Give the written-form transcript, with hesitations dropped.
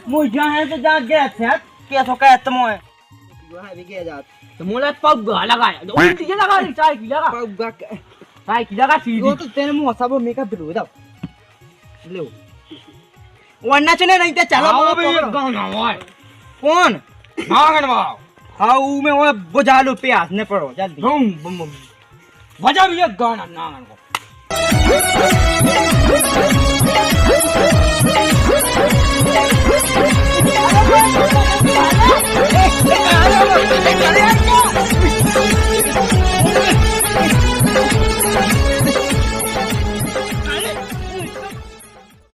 मुझे है तो जा गया थे कैसो कहत मोए जो है के जात तो मोला पग लगाया दो चीज लगा ली चाय की लगा पग चाय की लगा सीधी वो तो तेरे मुंह सब मेकअप दिलो दाओ ले वरना चले नहीं तो चलो आओ भी गाना वाय कौन नागन वाओ हाँ ऊ में वो बुझा लो प्यास ने पड़ो जल्दी बम बम बम बजा भी एक गाना नागन को अरे